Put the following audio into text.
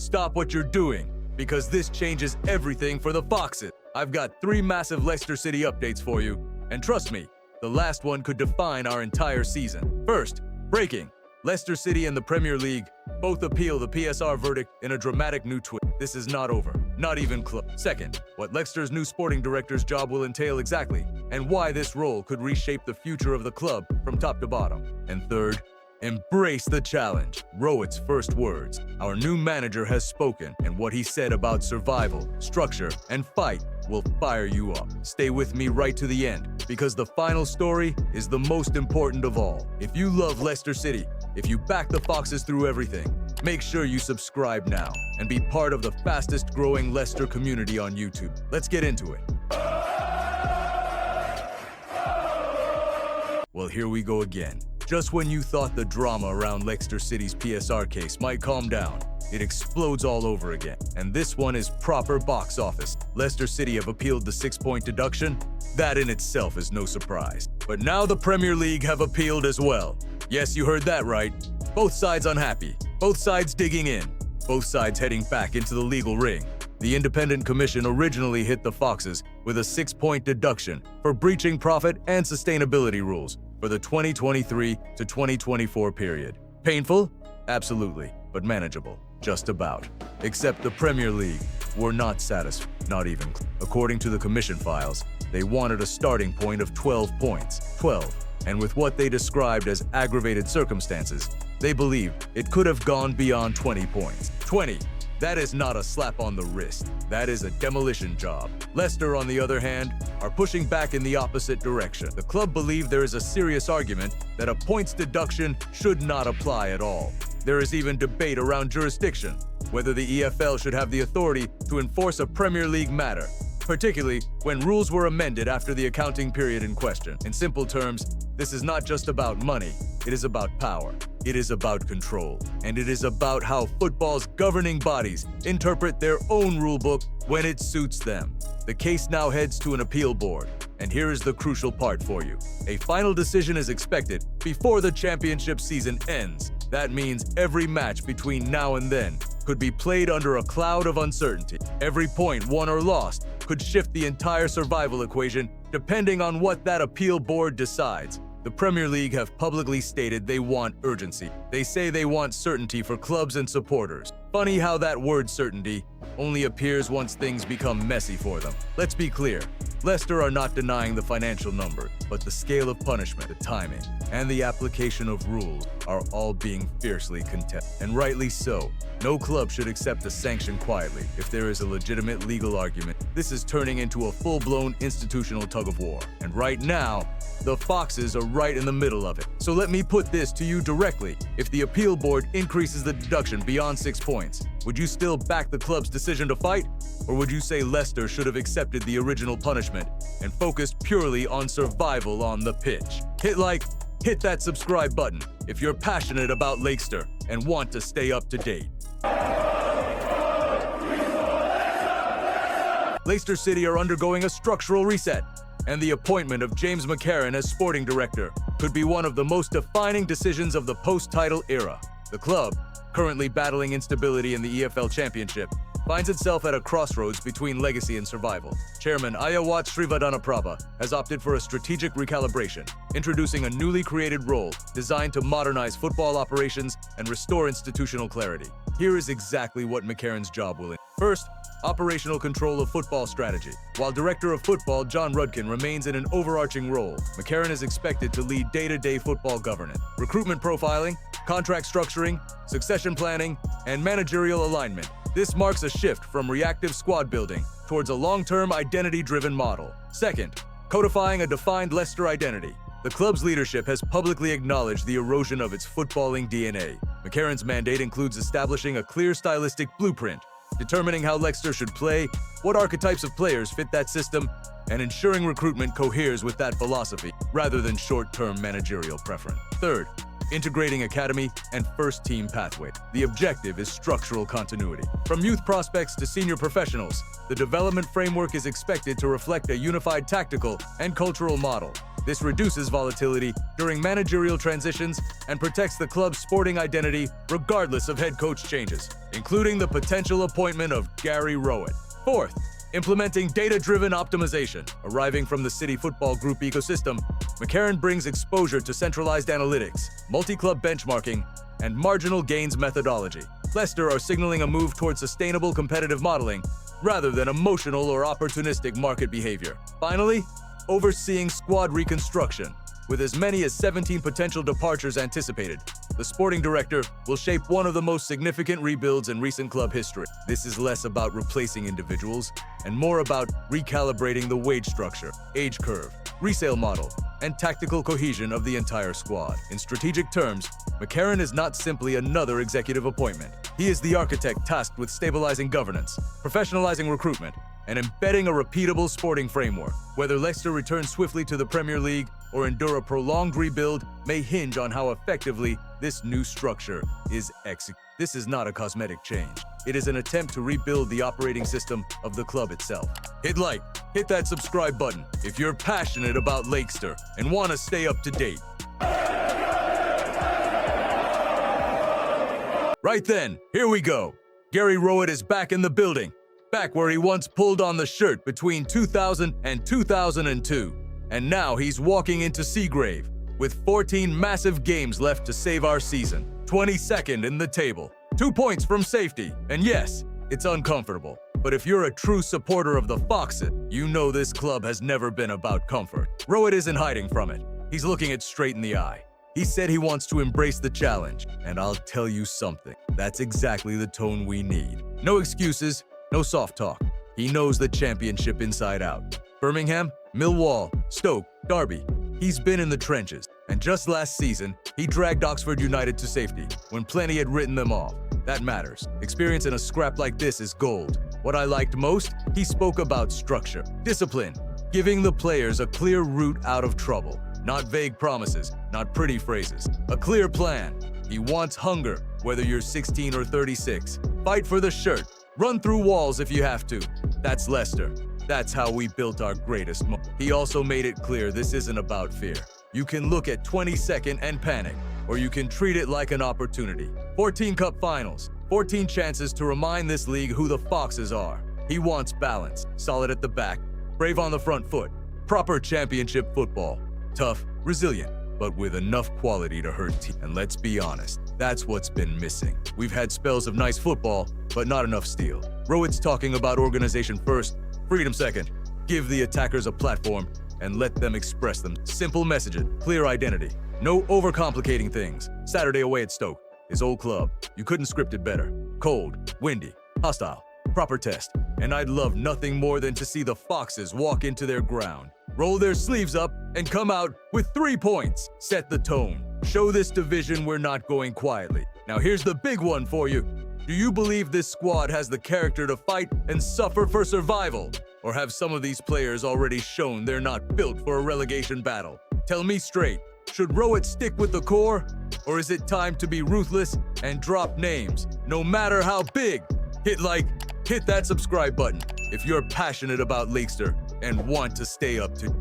stop what you're doing, because this changes everything for the Foxes. I've got 3 massive Leicester City updates for you, and trust me, the last one could define our entire season. First, breaking. Leicester City and the Premier League both appeal the PSR verdict in a dramatic new twist. This is not over, not even close. Second, what Leicester's new sporting director's job will entail exactly, and why this role could reshape the future of the club from top to bottom. And third, embrace the challenge. Rowett's first words. Our new manager has spoken, and what he said about survival, structure, and fight will fire you up. Stay with me right to the end, because the final story is the most important of all. If you love Leicester City, if you back the Foxes through everything, make sure you subscribe now and be part of the fastest growing Leicester community on YouTube. Let's get into it. Well, here we go again. Just when you thought the drama around Leicester City's PSR case might calm down, it explodes all over again. And this one is proper box office. Leicester City have appealed the 6-point deduction. That in itself is no surprise. But now the Premier League have appealed as well. Yes, you heard that right. Both sides unhappy. Both sides digging in. Both sides heading back into the legal ring. The independent commission originally hit the Foxes with a 6-point deduction for breaching profit and sustainability rules for the 2023 to 2024 period. Painful? Absolutely, but manageable. Just about. Except the Premier League were not satisfied, not even. According to the commission files, they wanted a starting point of 12 points. 12. And with what they described as aggravated circumstances, they believed it could have gone beyond 20 points. 20. That is not a slap on the wrist. That is a demolition job. Leicester, on the other hand, are pushing back in the opposite direction. The club believe there is a serious argument that a points deduction should not apply at all. There is even debate around jurisdiction, whether the EFL should have the authority to enforce a Premier League matter, particularly when rules were amended after the accounting period in question. In simple terms, this is not just about money, it is about power. It is about control, and it is about how football's governing bodies interpret their own rulebook when it suits them. The case now heads to an appeal board, and here is the crucial part for you. A final decision is expected before the championship season ends. That means every match between now and then could be played under a cloud of uncertainty. Every point won or lost could shift the entire survival equation depending on what that appeal board decides. The Premier League have publicly stated they want urgency. They say they want certainty for clubs and supporters. Funny how that word certainty only appears once things become messy for them. Let's be clear. Leicester are not denying the financial number, but the scale of punishment, the timing, and the application of rules are all being fiercely contested. And rightly so. No club should accept a sanction quietly if there is a legitimate legal argument. This is turning into a full-blown institutional tug-of-war. And right now, the Foxes are right in the middle of it. So let me put this to you directly. If the appeal board increases the deduction beyond 6 points, would you still back the club's decision to fight? Or would you say Leicester should have accepted the original punishment and focused purely on survival on the pitch? Hit that subscribe button if you're passionate about Leicester and want to stay up to date. Leicester City are undergoing a structural reset, and the appointment of James McCarran as sporting director could be one of the most defining decisions of the post-title era. The club, currently battling instability in the EFL Championship, finds itself at a crossroads between legacy and survival. Chairman Ayawat Srivadanaprabha has opted for a strategic recalibration, introducing a newly created role designed to modernize football operations and restore institutional clarity. Here is exactly what McCarran's job will entail. First, operational control of football strategy. While Director of Football John Rudkin remains in an overarching role, McCarran is expected to lead day-to-day football governance, recruitment profiling, contract structuring, succession planning, and managerial alignment. This marks a shift from reactive squad building towards a long-term identity-driven model. Second, codifying a defined Leicester identity. The club's leadership has publicly acknowledged the erosion of its footballing DNA. McCarran's mandate includes establishing a clear stylistic blueprint, determining how Leicester should play, what archetypes of players fit that system, and ensuring recruitment coheres with that philosophy rather than short-term managerial preference. Third, integrating academy and first-team pathway. The objective is structural continuity. From youth prospects to senior professionals, the development framework is expected to reflect a unified tactical and cultural model. This reduces volatility during managerial transitions and protects the club's sporting identity regardless of head coach changes. including the potential appointment of Gary Rowett. Fourth, implementing data-driven optimization. Arriving from the City Football Group ecosystem, McCarron brings exposure to centralized analytics, multi-club benchmarking, and marginal gains methodology. Leicester are signaling a move towards sustainable competitive modeling rather than emotional or opportunistic market behavior. Finally, overseeing squad reconstruction. With as many as 17 potential departures anticipated, the sporting director will shape one of the most significant rebuilds in recent club history. This is less about replacing individuals and more about recalibrating the wage structure, age curve, resale model, and tactical cohesion of the entire squad. In strategic terms, McCarron is not simply another executive appointment. He is the architect tasked with stabilizing governance, professionalizing recruitment, and embedding a repeatable sporting framework. Whether Leicester returns swiftly to the Premier League or endure a prolonged rebuild may hinge on how effectively this new structure is executed. This is not a cosmetic change. It is an attempt to rebuild the operating system of the club itself. Hit like, hit that subscribe button if you're passionate about Leicester and want to stay up to date. Right then, here we go. Gary Rowett is back in the building. Back where he once pulled on the shirt between 2000 and 2002. And now he's walking into Seagrave with 14 massive games left to save our season. 22nd in the table, 2 points from safety. And yes, it's uncomfortable. But if you're a true supporter of the Foxes, you know this club has never been about comfort. Rowett isn't hiding from it. He's looking it straight in the eye. He said he wants to embrace the challenge. And I'll tell you something, that's exactly the tone we need. No excuses. No soft talk. He knows the championship inside out. Birmingham, Millwall, Stoke, Derby. He's been in the trenches. And just last season, he dragged Oxford United to safety when plenty had written them off. That matters. Experience in a scrap like this is gold. What I liked most, he spoke about structure, discipline, giving the players a clear route out of trouble. Not vague promises, not pretty phrases. A clear plan. He wants hunger, whether you're 16 or 36. Fight for the shirt. Run through walls if you have to. That's Leicester. That's how we built our greatest moment. He also made it clear this isn't about fear. You can look at 22nd and panic, or you can treat it like an opportunity. 14 cup finals, 14 chances to remind this league who the Foxes are. He wants balance, solid at the back, brave on the front foot, proper championship football. Tough, resilient, but with enough quality to hurt teams. And let's be honest, that's what's been missing. We've had spells of nice football, but not enough steel. Rowett's talking about organization first, freedom second. Give the attackers a platform and let them express them. Simple messages, clear identity. No overcomplicating things. Saturday away at Stoke, his old club. You couldn't script it better. Cold, windy, hostile, proper test. And I'd love nothing more than to see the Foxes walk into their ground, roll their sleeves up, and come out with 3 points. Set the tone. Show this division we're not going quietly. Now here's the big one for you. Do you believe this squad has the character to fight and suffer for survival? Or have some of these players already shown they're not built for a relegation battle? Tell me straight, should Rowett stick with the core? Or is it time to be ruthless and drop names, no matter how big? Hit like, hit that subscribe button if you're passionate about Leicester and want to stay up to